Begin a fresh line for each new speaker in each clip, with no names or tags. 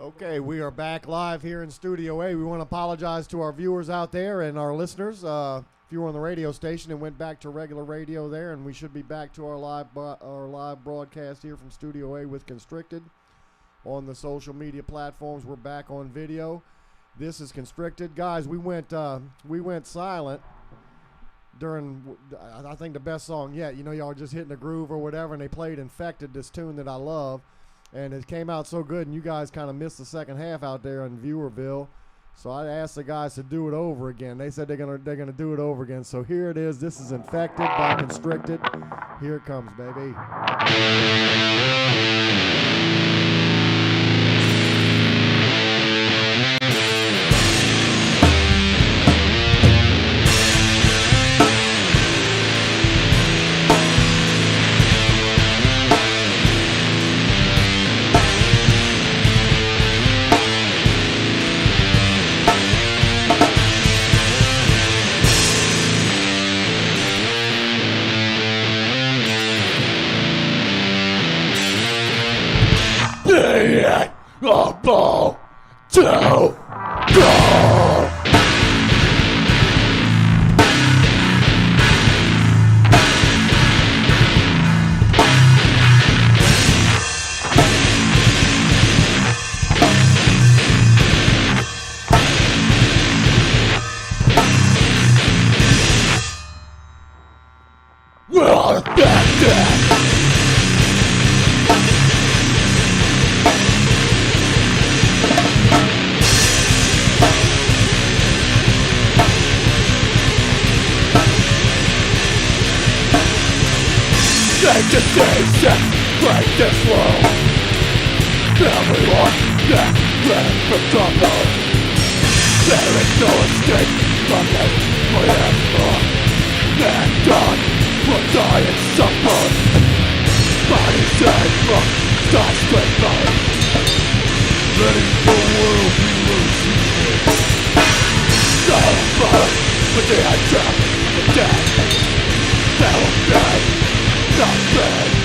Okay, we are back live here in Studio A. We want to apologize to our viewers out there and our listeners. If you were on the radio station and went back to regular radio there, and we should be back to our live broadcast here from Studio A with Konstricted on the social media platforms. We're back on video. This is Konstricted, guys. We went silent during, I think, the best song yet. You know, y'all just hitting the groove or whatever, and they played Infected, this tune that I love. And it came out so good, and you guys kind of missed the second half out there in Viewerville. So I asked the guys to do it over again. They said they're gonna do it over again. So here it is. This is Infected by Konstricted. Here it comes, baby. Ball to go. Well, Vegetation, break this world. Everyone that ready for trouble. There is no escape from this forever. Mankind will die and suffer. Bodies dead from skyscrapers. Letting the world be loose. Silent with the attack of the dead. There will be nothing.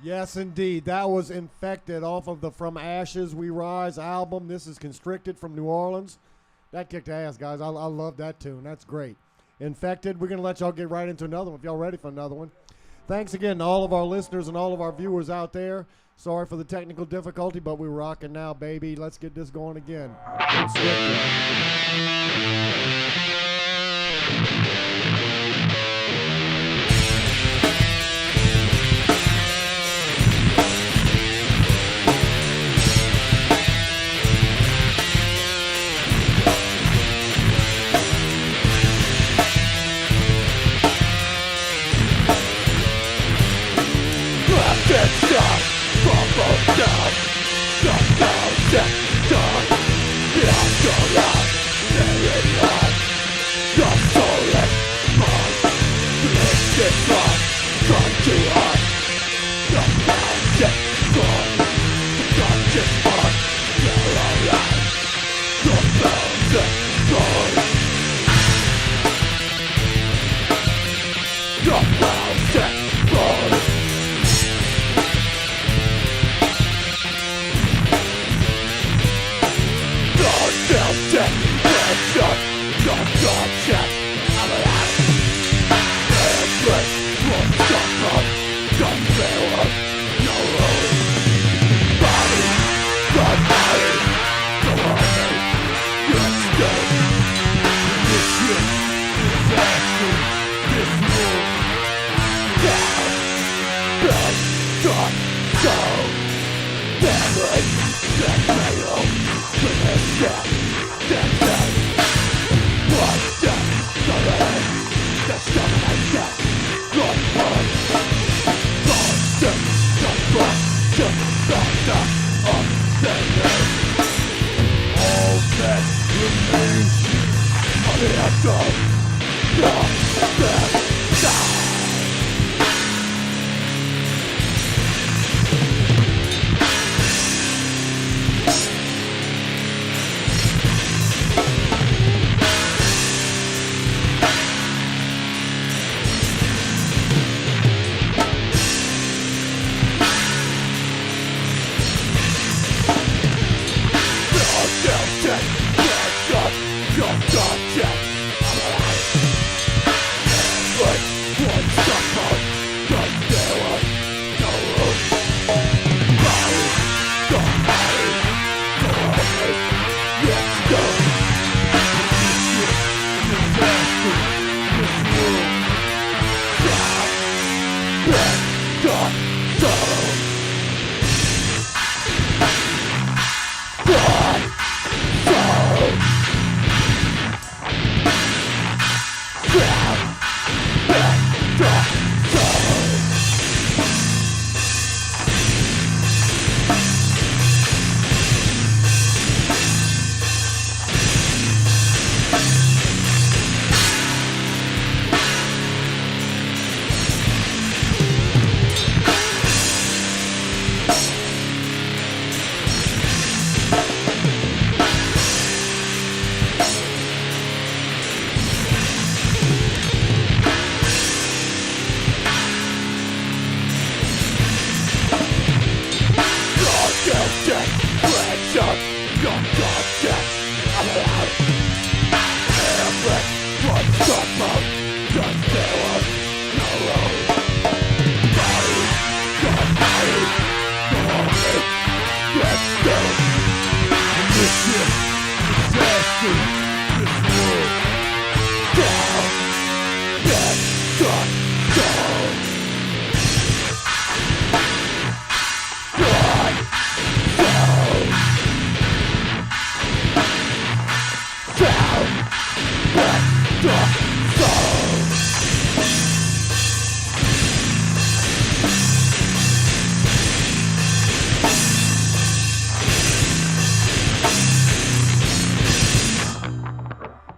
Yes, indeed. That was Infected off of the From Ashes We Rise album. This is Konstricted from New Orleans. That kicked ass, guys. I love that tune. That's great. Infected. We're going to let y'all get right into another one if y'all ready for another one. Thanks again to all of our listeners and all of our viewers out there. Sorry for the technical difficulty, but we're rocking now, baby. Let's get this going again.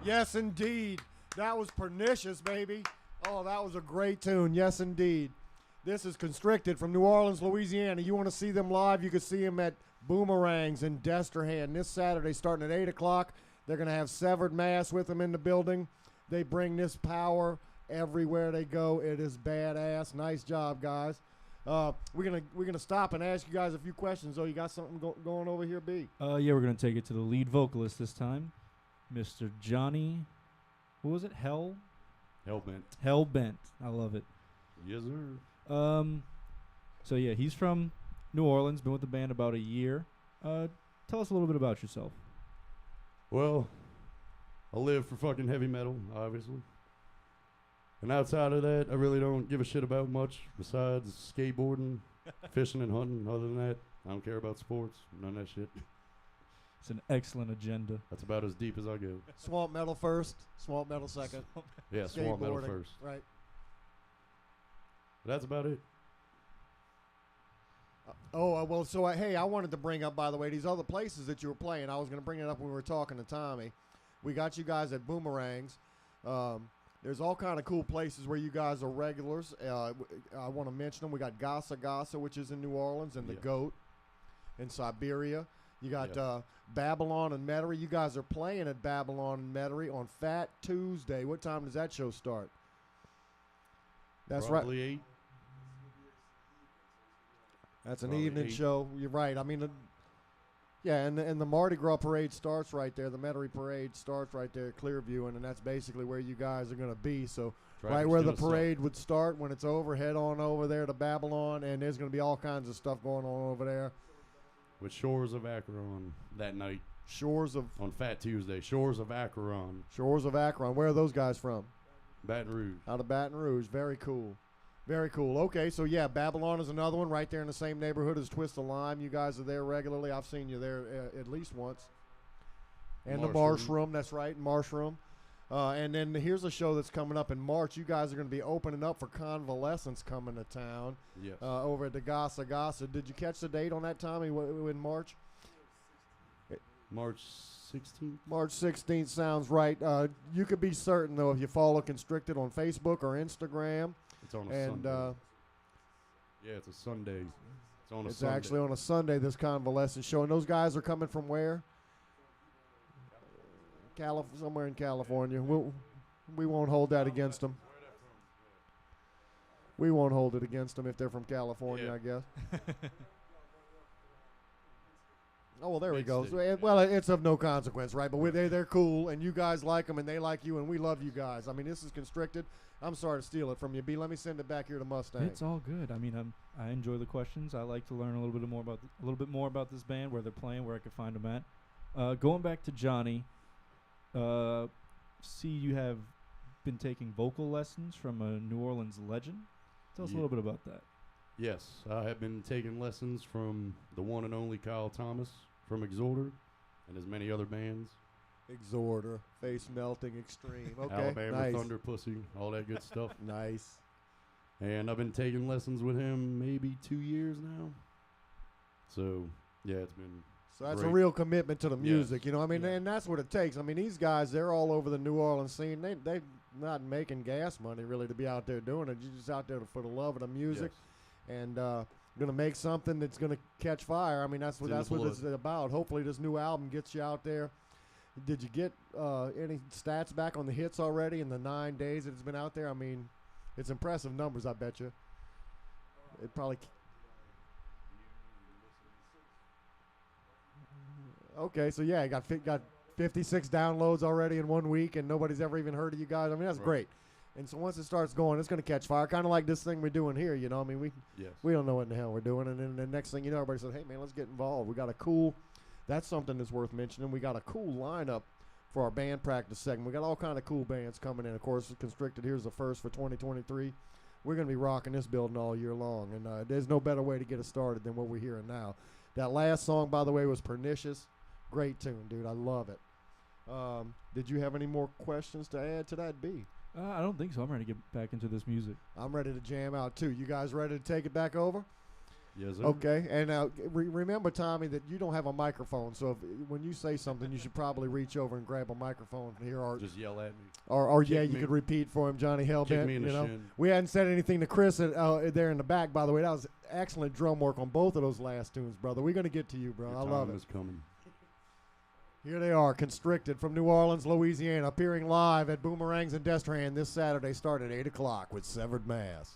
Yes, indeed. That was Pernicious, baby. Oh, that was a great tune. Yes, indeed. This is Konstricted from New Orleans, Louisiana. You want to see them live, you can see them at Boomerangs in Destrehan this Saturday starting at 8 o'clock. They're going to have Severed Mass with them in the building. They bring this power everywhere they go. It is badass. Nice job, guys. We're gonna stop and ask you guys a few questions. Oh, you got something going over here, B?
Yeah, we're gonna take it to the lead vocalist this time, Mr. Johnny. What was it? Hellbent.
Hellbent.
I love it.
Yes, sir.
So yeah, he's from New Orleans. Been with the band about a year. Tell us a little bit about yourself.
Well, I live for fucking heavy metal, obviously. And outside of that, I really don't give a shit about much besides skateboarding, fishing, and hunting. Other than that, I don't care about sports, none of that shit.
It's an excellent agenda.
That's about as deep as I go.
Swamp metal first, swamp metal second.
Yeah, swamp metal
Skateboarding,
first.
Right.
But that's about it.
Hey, I wanted to bring up, by the way, these other places that you were playing. I was going to bring it up when we were talking to Tommy. We got you guys at Boomerangs. There's all kind of cool places where you guys are regulars. I want to mention them. We got Gasa Gasa, which is in New Orleans, and the Goat in Siberia. You got Babylon and Metairie. You guys are playing at Babylon and Metairie on Fat Tuesday. What time does that show start? That's
Probably
right.
8.
That's an
Probably
evening
8.
show. You're right. I mean, and the Mardi Gras parade starts right there. The Metairie parade starts right there at Clearview, and that's basically where you guys are going to be. So right where the parade would start, when it's over, head on over there to Babylon, and there's going to be all kinds of stuff going on over there.
With Shores of Akron that night.
On
Fat Tuesday. Shores of Akron.
Shores of Akron. Where are those guys from?
Baton Rouge.
Out of Baton Rouge. Very cool. Very cool. Okay, so yeah, Babylon is another one right there in the same neighborhood as Twist of Lime. You guys are there regularly. I've seen you there at least once. And the Marsh Room, that's right, Marsh Room. And then here's a show that's coming up in March. You guys are going to be opening up for Convalescence coming to town.
Yes.
Over at the Gasa Gasa. Did you catch the date on that, Tommy, in March?
March 16th?
March 16th sounds right. You could be certain, though, if you follow Konstricted on Facebook or Instagram.
It's on a Sunday. Yeah, it's a Sunday. It's
actually on a Sunday, this Convalescence show. And those guys are coming from where? Somewhere in California. We won't hold that against them. We won't hold it against them if they're from California, I guess. Oh, well, there we go. So, it's of no consequence, right? But they're cool, and you guys like them, and they like you, and we love you guys. I mean, this is Konstricted. I'm sorry to steal it from you, B. Let me send it back here to Mustang.
It's all good. I mean, I enjoy the questions. I like to learn a little bit more about this band, where they're playing, where I can find them at. Going back to Johnny, see you have been taking vocal lessons from a New Orleans legend. Tell us a little bit about that.
Yes, I have been taking lessons from the one and only Kyle Thomas from Exhorder and as many other bands.
Exhorder, Face Melting Extreme. Okay,
Alabama
nice.
Thunder Pussy, all that good stuff.
Nice.
And I've been taking lessons with him maybe 2 years now. So, yeah, it's been
So that's
great.
a real commitment to the music,
Yes.
you know. I mean,
Yeah.
and that's what it takes. I mean, these guys, they're all over the New Orleans scene. They're not making gas money, really, to be out there doing it. You're just out there for the love of the music.
Yes.
And going to make something that's going to catch fire. I mean, that's what it's about. Hopefully this new album gets you out there. Did you get any stats back on the hits already in the 9 days that it's been out there? I mean, it's impressive numbers, I bet you. It probably... Okay, so yeah, got 56 downloads already in 1 week, and nobody's ever even heard of you guys. I mean, that's great. And so once it starts going, it's going to catch fire, kind of like this thing we're doing here, you know. I mean, we don't know what in the hell we're doing, and then the next thing you know, everybody says, hey, man, let's get involved. We got a cool, that's something that's worth mentioning. We got a cool lineup for our band practice segment. We got all kind of cool bands coming in. Of course, Konstricted, here's the first for 2023. We're going to be rocking this building all year long, and there's no better way to get us started than what we're hearing now. That last song, by the way, was Pernicious. Great tune, dude. I love it. Did you have any more questions to add to that, B?
I don't think so. I'm ready to get back into this music.
I'm ready to jam out, too. You guys ready to take it back over?
Yes, sir.
Okay. And now remember, Tommy, that you don't have a microphone. So when you say something, you should probably reach over and grab a microphone here. Or
just yell at me.
Or yeah, you could repeat for him, Johnny Hellbent.
Kick me in the shin.
We hadn't said anything to Chris there in the back, by the way. That was excellent drum work on both of those last tunes, brother. We're going to get to you, bro.
Your
I love it.
time is coming.
Here they are, Konstricted from New Orleans, Louisiana, appearing live at Boomerangs and Destrehan this Saturday, start at 8 o'clock with Severed Mass.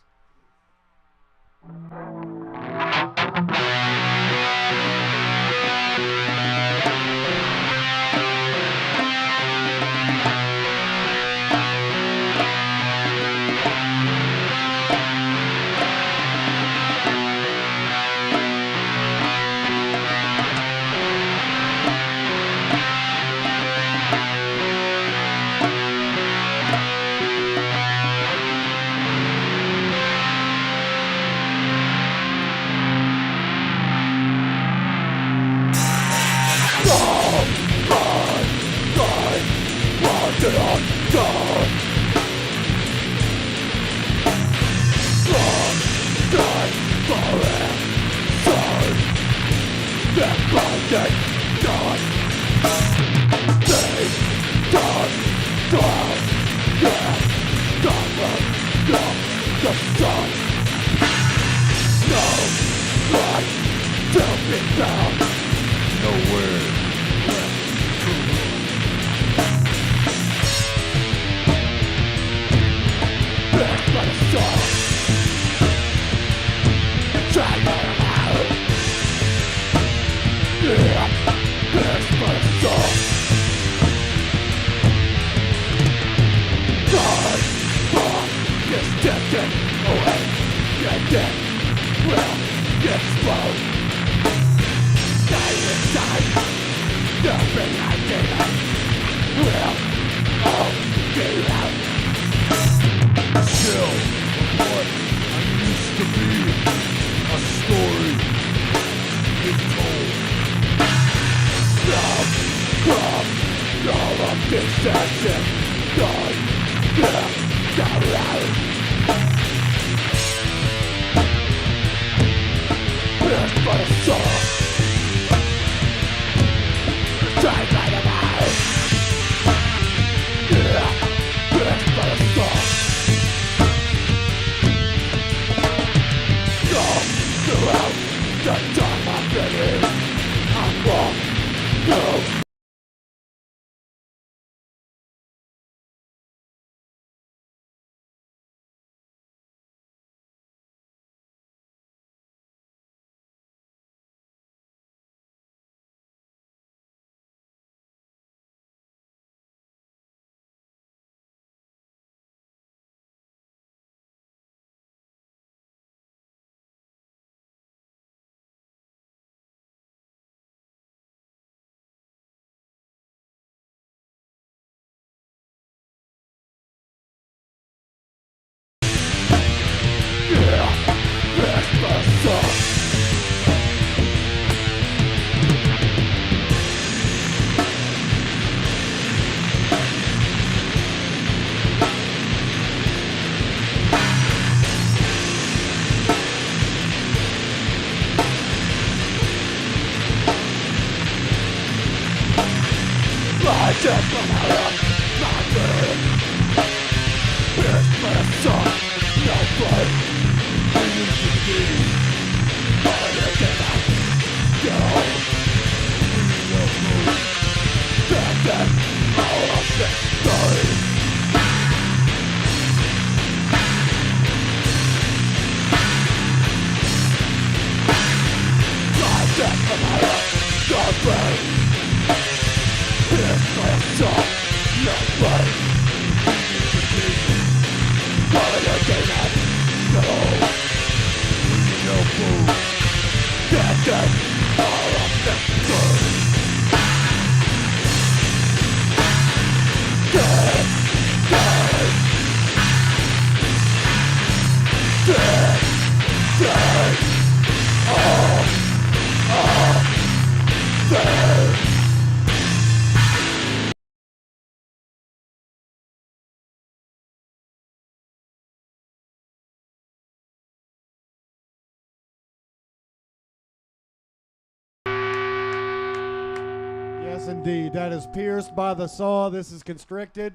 Yes, indeed. That is Pierced by the Saw. This is Constricted.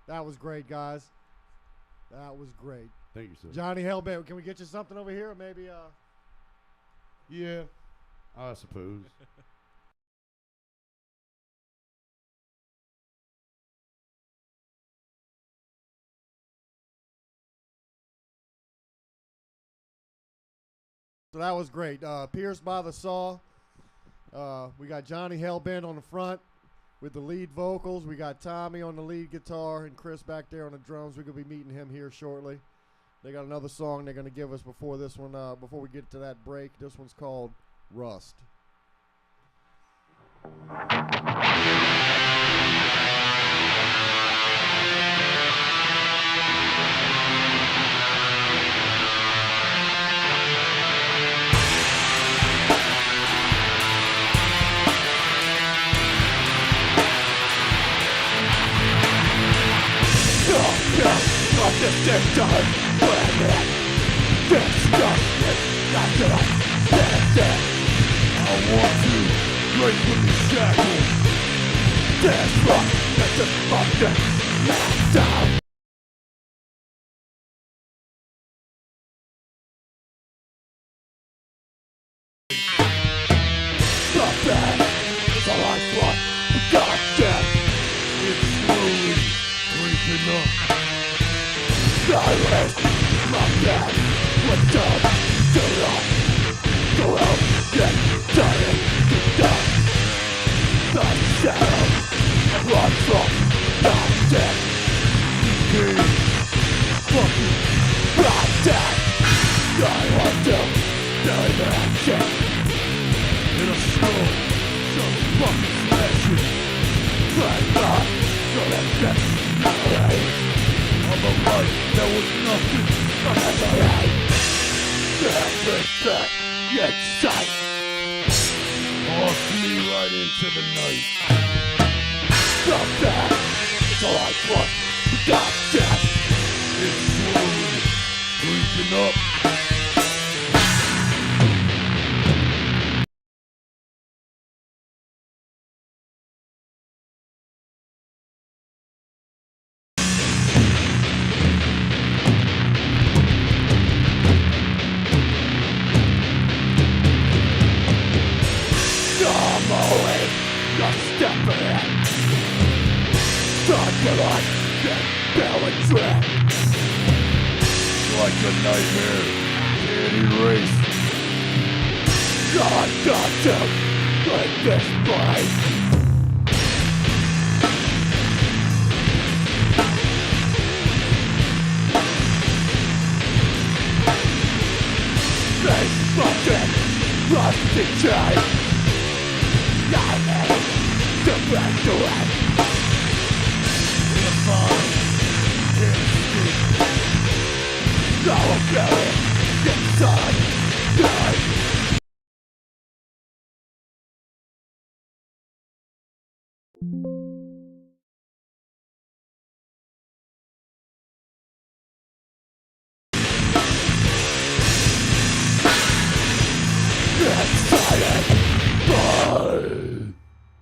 That was great, guys. That was great.
Thank you, sir.
Johnny Hellbent, can we get you something over here? Maybe,
Yeah, I suppose.
So that was great. Pierced by the Saw. We got Johnny Hellbent on the front with the lead vocals. We got Tommy on the lead guitar and Chris back there on the drums. We're going to be meeting him here shortly. They got another song they're going to give us before this one, before we get to that break. This one's called Rust.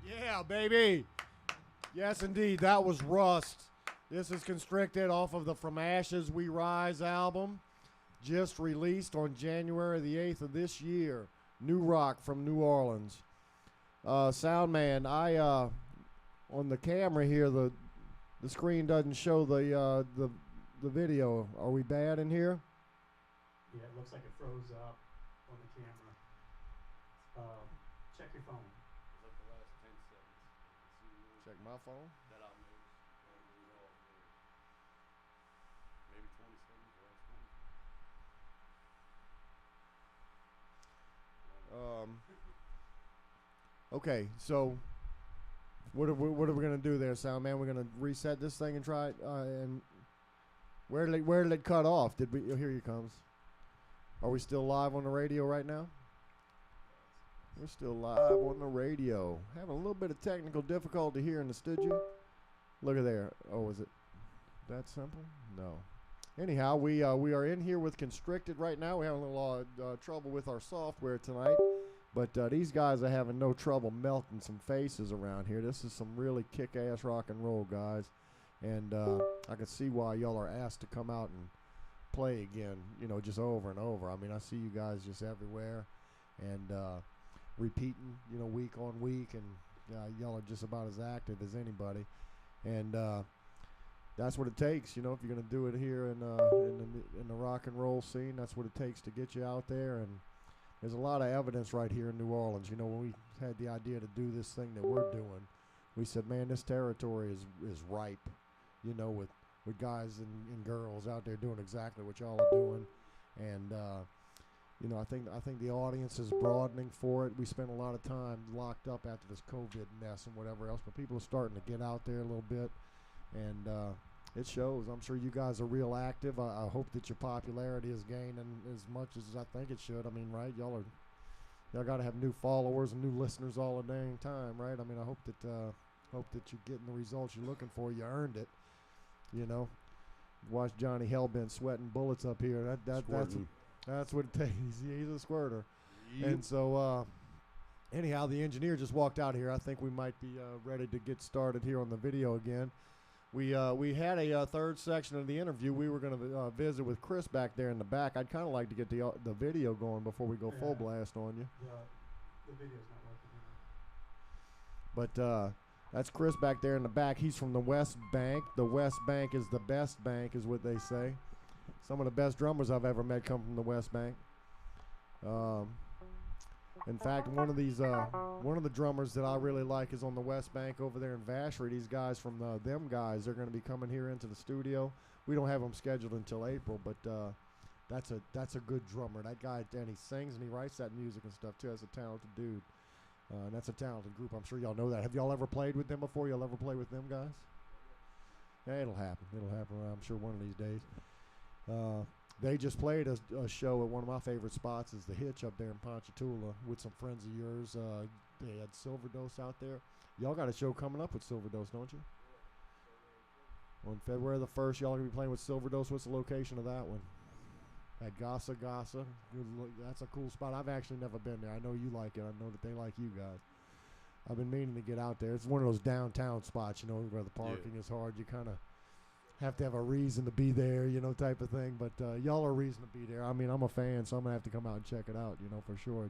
Yeah, baby. Yes, indeed. That was Rust. This is Constricted off of the From Ashes We Rise album, just released on January the 8th of this year. New rock from New Orleans. Sound man, on the camera here, the screen doesn't show the video. Are we bad in here?
Yeah, it looks like it froze up on the camera. Check your phone.
Like the last 10 seconds.
Check my phone.
That I'll notice. Maybe 20 seconds, the last 20.
Okay, so what are we gonna do there, sound man? We're gonna reset this thing and try it. And where did it cut off? Did we? Oh, here he comes. Are we still live on the radio right now? We're still live on the radio. Having a little bit of technical difficulty here in the studio. Look at there. Oh, is it that simple? No. Anyhow, we are in here with Constricted right now. We're having a little trouble with our software tonight. But these guys are having no trouble melting some faces around here. This is some really kick-ass rock and roll, guys. And I can see why y'all are asked to come out and play again, just over and over. I mean, I see you guys just everywhere and repeating, week on week. And y'all are just about as active as anybody. And that's what it takes, if you're going to do it here in the rock and roll scene. That's what it takes to get you out there. And there's a lot of evidence right here in New Orleans. When we had the idea to do this thing that we're doing, we said, man, this territory is ripe, with guys and girls out there doing exactly what y'all are doing. And, I think the audience is broadening for it. We spent a lot of time locked up after this COVID mess and whatever else, but people are starting to get out there a little bit. And it shows. I'm sure you guys are real active. I hope that your popularity is gaining as much as I think it should. I mean, right? Y'all got to have new followers and new listeners all the dang time, right? I mean, I hope that you're getting the results you're looking for. You earned it, Watch Johnny Hellbent sweating bullets up here.
Squirting.
That's what it takes. He's a squirter.
Yep.
And so, anyhow, the engineer just walked out here. I think we might be ready to get started here on the video again. We had a third section of the interview. We were going to visit with Chris back there in the back. I'd kind of like to get the video going before we go full blast on you.
The video's not working anymore.
But that's Chris back there in the back. He's from the West Bank. The West Bank is the best bank, is what they say. Some of the best drummers I've ever met come from the West Bank. In fact, one of the drummers that I really like is on the West Bank over there in Vacherie. These guys from them guys, they're going to be coming here into the studio. We don't have them scheduled until April, but that's a good drummer. That guy, and he sings and he writes that music and stuff too. That's a talented dude. And that's a talented group. I'm sure y'all know that. Have y'all ever played with them before? Y'all ever play with them guys? Yeah, it'll happen. It'll happen, I'm sure, one of these days. They just played a show at one of my favorite spots is the Hitch up there in Ponchatoula with some friends of yours. They had Silverdose out there. Y'all got a show coming up with Silverdose, don't you? On February the 1st, y'all going to be playing with Silverdose. What's the location of that one? At Gasa. That's a cool spot. I've actually never been there. I know you like it. I know that they like you guys. I've been meaning to get out there. It's one of those downtown spots, where the parking is hard. You kind of have to have a reason to be there, type of thing. But y'all are a reason to be there. I mean, I'm a fan, so I'm going to have to come out and check it out, for sure.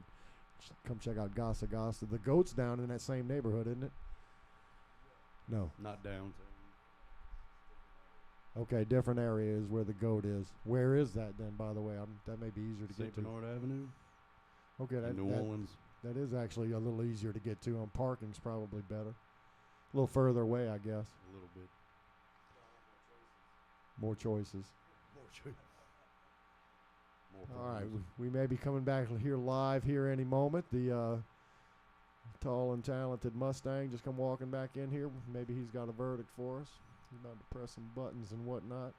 Come check out Gasa. The Goat's down in that same neighborhood, isn't it? No.
Not downtown.
Okay, different area is where the Goat is. Where is that then, by the way? That may be easier to get
St.
to.
Bernard Avenue.
Okay,
New Orleans.
That is actually a little easier to get to. Parking's probably better. A little further away, I guess.
A little bit.
More choices.
More
All right, we may be coming back here live here any moment. The tall and talented Mustang just come walking back in here. Maybe he's got a verdict for us. He's about to press some buttons and whatnot.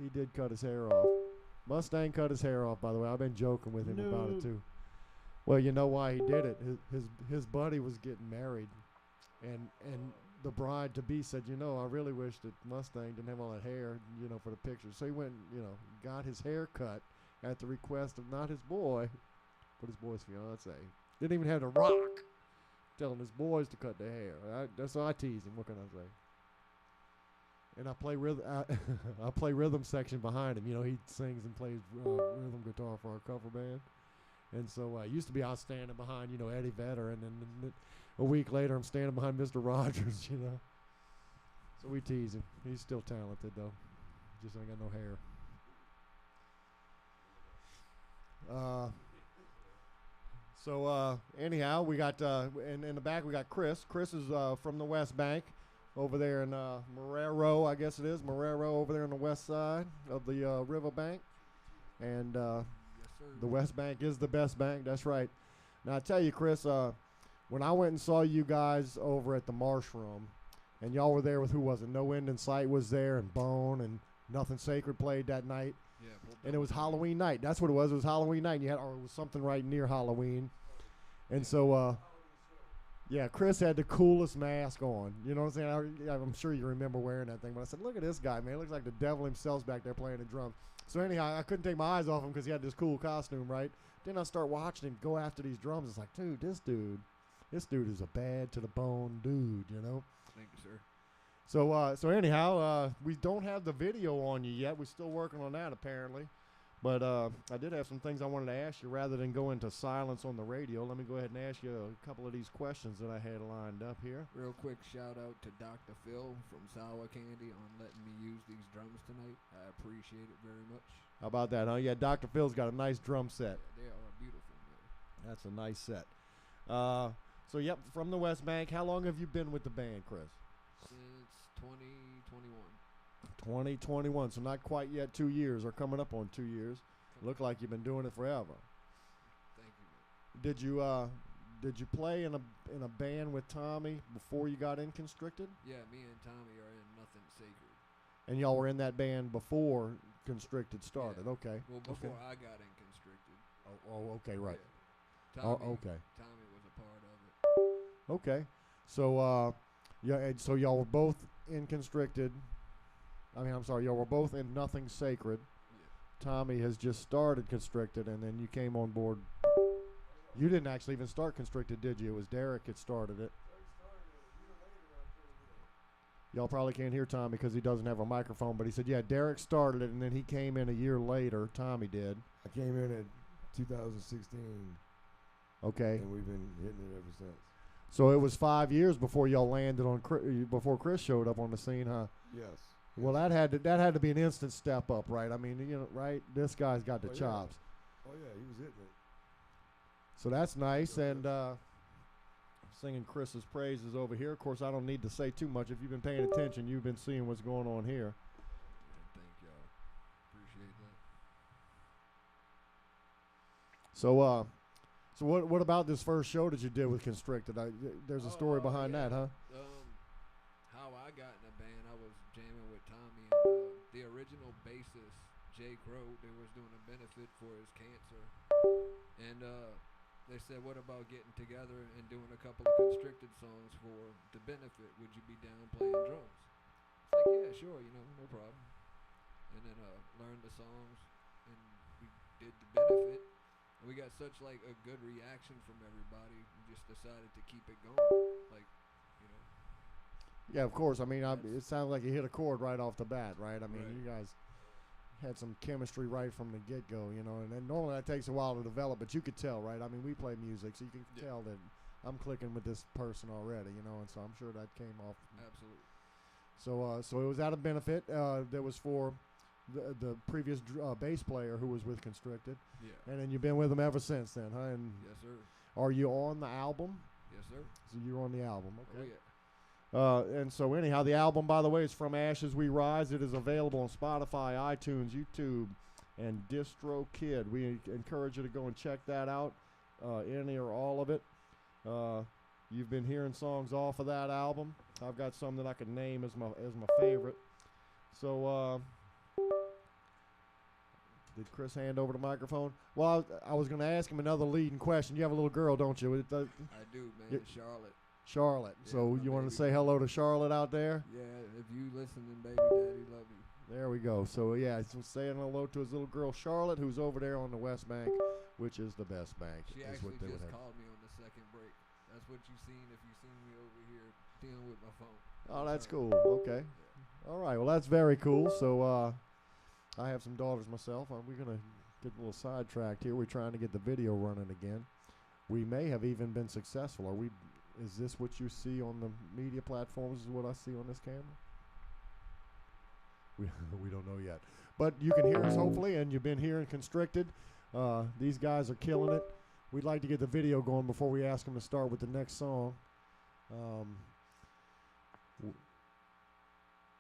He did cut his hair off. Mustang cut his hair off, by the way. I've been joking with him about it too. Well, you know why he did it. His buddy was getting married, and the bride to be said, I really wish that Mustang didn't have all that hair, for the picture. So he went, got his hair cut at the request of not his boy, but his boy's fiance. Didn't even have to rock, telling his boys to cut their hair. That's why I tease him. What can I say? And I play I play rhythm section behind him. He sings and plays rhythm guitar for our cover band. And so I used to be out standing behind, Eddie Vedder, and then a week later I'm standing behind Mr. Rogers, So we tease him. He's still talented, though. Just ain't got no hair. Anyhow, we got, in the back we got Chris. Chris is from the West Bank over there in Marrero, I guess it is. Marrero over there on the west side of the river bank. And the West Bank is the best bank. That's right. Now, I tell you, Chris, when I went and saw you guys over at the Marsh Room, and y'all were there with, who was it? No End in Sight was there, and Bone, and Nothing Sacred played that night.
Yeah,
and it was Halloween night. That's what it was. It was Halloween night, and or it was something right near Halloween. And so, yeah, Chris had the coolest mask on. You know what I'm saying? I'm sure you remember wearing that thing. But I said, look at this guy, man. He looks like the devil himself's back there playing the drums. So anyhow, I couldn't take my eyes off him because he had this cool costume, right? Then I start watching him go after these drums. It's like, dude, this dude is a bad to the bone dude,
Thank you, sir.
So anyhow, we don't have the video on you yet. We're still working on that, apparently. But I did have some things I wanted to ask you rather than go into silence on the radio. Let me go ahead and ask you a couple of these questions that I had lined up here.
Real quick shout out to Dr. Phil from Sour Candy on letting me use these drums tonight. I appreciate it very much.
How about that, huh? Yeah, Dr. Phil's got a nice drum set.
Yeah, they are beautiful, man.
That's a nice set. So, yep, from the West Bank. How long have you been with the band, Chris?
Since 2021.
2021, so not quite yet 2 years, or coming up on 2 years. Look like you've been doing it forever.
Thank you, man.
Did you play in a band with Tommy before you got in Konstricted?
Yeah, me and Tommy are in Nothing Sacred.
And y'all were in that band before Konstricted started.
Yeah.
Okay.
Well, before
okay.
I got in Konstricted.
Oh, okay, right.
Yeah. Tommy,
okay.
Tommy was a part of it.
Okay. So, yeah, and so y'all were both in Konstricted, I'm sorry, y'all were both in Nothing Sacred.
Yeah.
Tommy has just started Constricted, and then you came on board. You didn't actually even start Constricted, did you? It was Derek that started it. Y'all probably can't hear Tommy because he doesn't have a microphone, but he said, yeah, Derek started it, and then he came in a year later. Tommy did.
I came in in 2016,
Okay.
and we've been hitting it ever since.
So it was 5 years before y'all landed on before Chris showed up on the scene, huh?
Yes.
Well, that had to be an instant step up, right? I mean, right? This guy's got the
Oh, yeah.
chops.
Oh, yeah, he was hitting it.
So that's nice,
Sure
and singing Chris's praises over here. Of course, I don't need to say too much. If you've been paying attention, you've been seeing what's going on here.
Yeah, thank y'all. Appreciate that.
So, what about this first show that you did with Constricted? There's a story behind
yeah.
that, huh?
How I got in the band, I was jamming with Tommy, and the original bassist, Jay Crow, they was doing a benefit for his cancer, and they said, what about getting together and doing a couple of Constricted songs for the benefit? Would you be down playing drums? It's like, yeah, sure, no problem. And then learned the songs, and we did the benefit, and we got such like a good reaction from everybody, we just decided to keep it going,
Yeah, of course. I mean, it sounds like you hit a chord right off the bat, right? I mean,
Right.
you guys had some chemistry right from the get-go, and then normally that takes a while to develop, but you could tell, right? I mean, we play music, so you can tell that I'm clicking with this person already, and so I'm sure that came off.
Absolutely.
So it was out of benefit. That was for the previous bass player who was with Constricted,
Yeah.
and then you've been with him ever since then, huh? And
Yes, sir.
are you on the album?
Yes, sir.
So you're on the album, okay?
Oh, yeah.
And so anyhow, the album, by the way, is From Ashes We Rise. It is available on Spotify, iTunes, YouTube, and DistroKid. We encourage you to go and check that out, any or all of it. You've been hearing songs off of that album. I've got some that I could name as my favorite. So did Chris hand over the microphone? Well, I was going to ask him another leading question. You have a little girl, don't you?
I do, man. Charlotte.
Charlotte.
Yeah,
So
my
you want to
baby
say
girl.
hello to Charlotte out there?
Yeah, if you listening, baby daddy, love you.
There we go. So yeah, so saying hello to his little girl Charlotte, who's over there on the West Bank, which is the best bank.
She
is
actually
what they would
just
have.
called me on the second break. That's what you seen if you seen me over here dealing with my phone.
Oh, that's
her.
cool. Okay. All right. Well, that's very cool. So I have some daughters myself. We're gonna get a little sidetracked here. We're trying to get the video running again. We may have even been successful. Are we? Is this what you see on the media platforms? Is what I see on this camera? We don't know yet, but you can hear us hopefully, and you've been hearing Constricted. These guys are killing it. We'd like to get the video going before we ask them to start with the next song.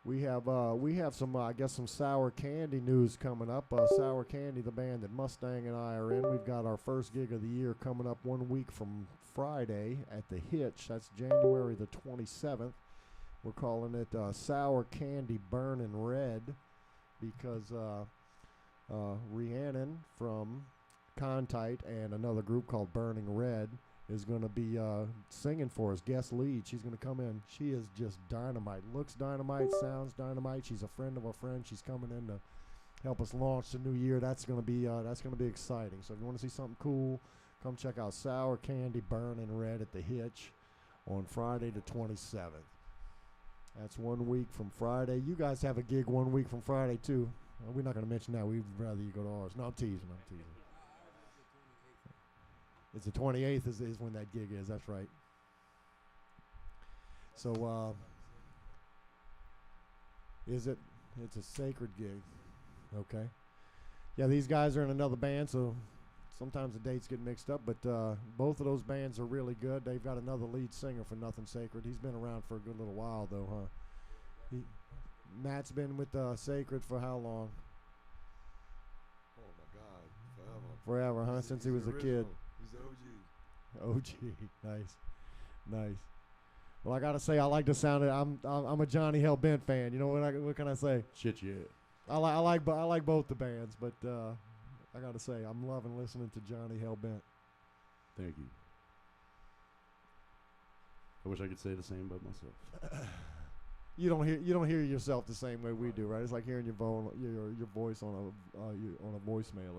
We have some I guess some Sour Candy news coming up. Sour Candy, the band that Mustang and I are in. We've got our first gig of the year coming up 1 week from Friday at the Hitch. That's January the 27th. We're calling it Sour Candy Burnin' Red because Rhiannon from Contite and another group called Burning Red is going to be singing for us, guest lead. She's going to come in. She is just dynamite. Looks dynamite, sounds dynamite. She's a friend of a friend. She's coming in to help us launch the new year. That's going to be exciting. So if you want to see something cool, come check out Sour Candy Burnin' Red at the Hitch on Friday the 27th. That's 1 week from Friday. You guys have a gig 1 week from Friday too. We're not going to mention that. We'd rather you go to ours. No, I'm teasing. It's the 28th is when that gig is. That's right. So is it? It's a sacred gig. Okay. Yeah, these guys are in another band, so sometimes the dates get mixed up, but both of those bands are really good. They've got another lead singer for Nothing Sacred. He's been around for a good little while, though, huh? Matt's been with Sacred for how long?
Oh, my God.
Forever, huh?
He's-
Since
he's
he was a kid.
original. He's the OG.
OG, nice. Well, I gotta say, I like the sound of. I'm a Johnny Hellbent fan. You know what can I say?
Shit, yeah.
I like both the bands, but I gotta say, I'm loving listening to Johnny Hellbent.
Thank you. I wish I could say the same about myself.
you don't hear yourself the same way we do, right? It's like hearing your voice on a voicemail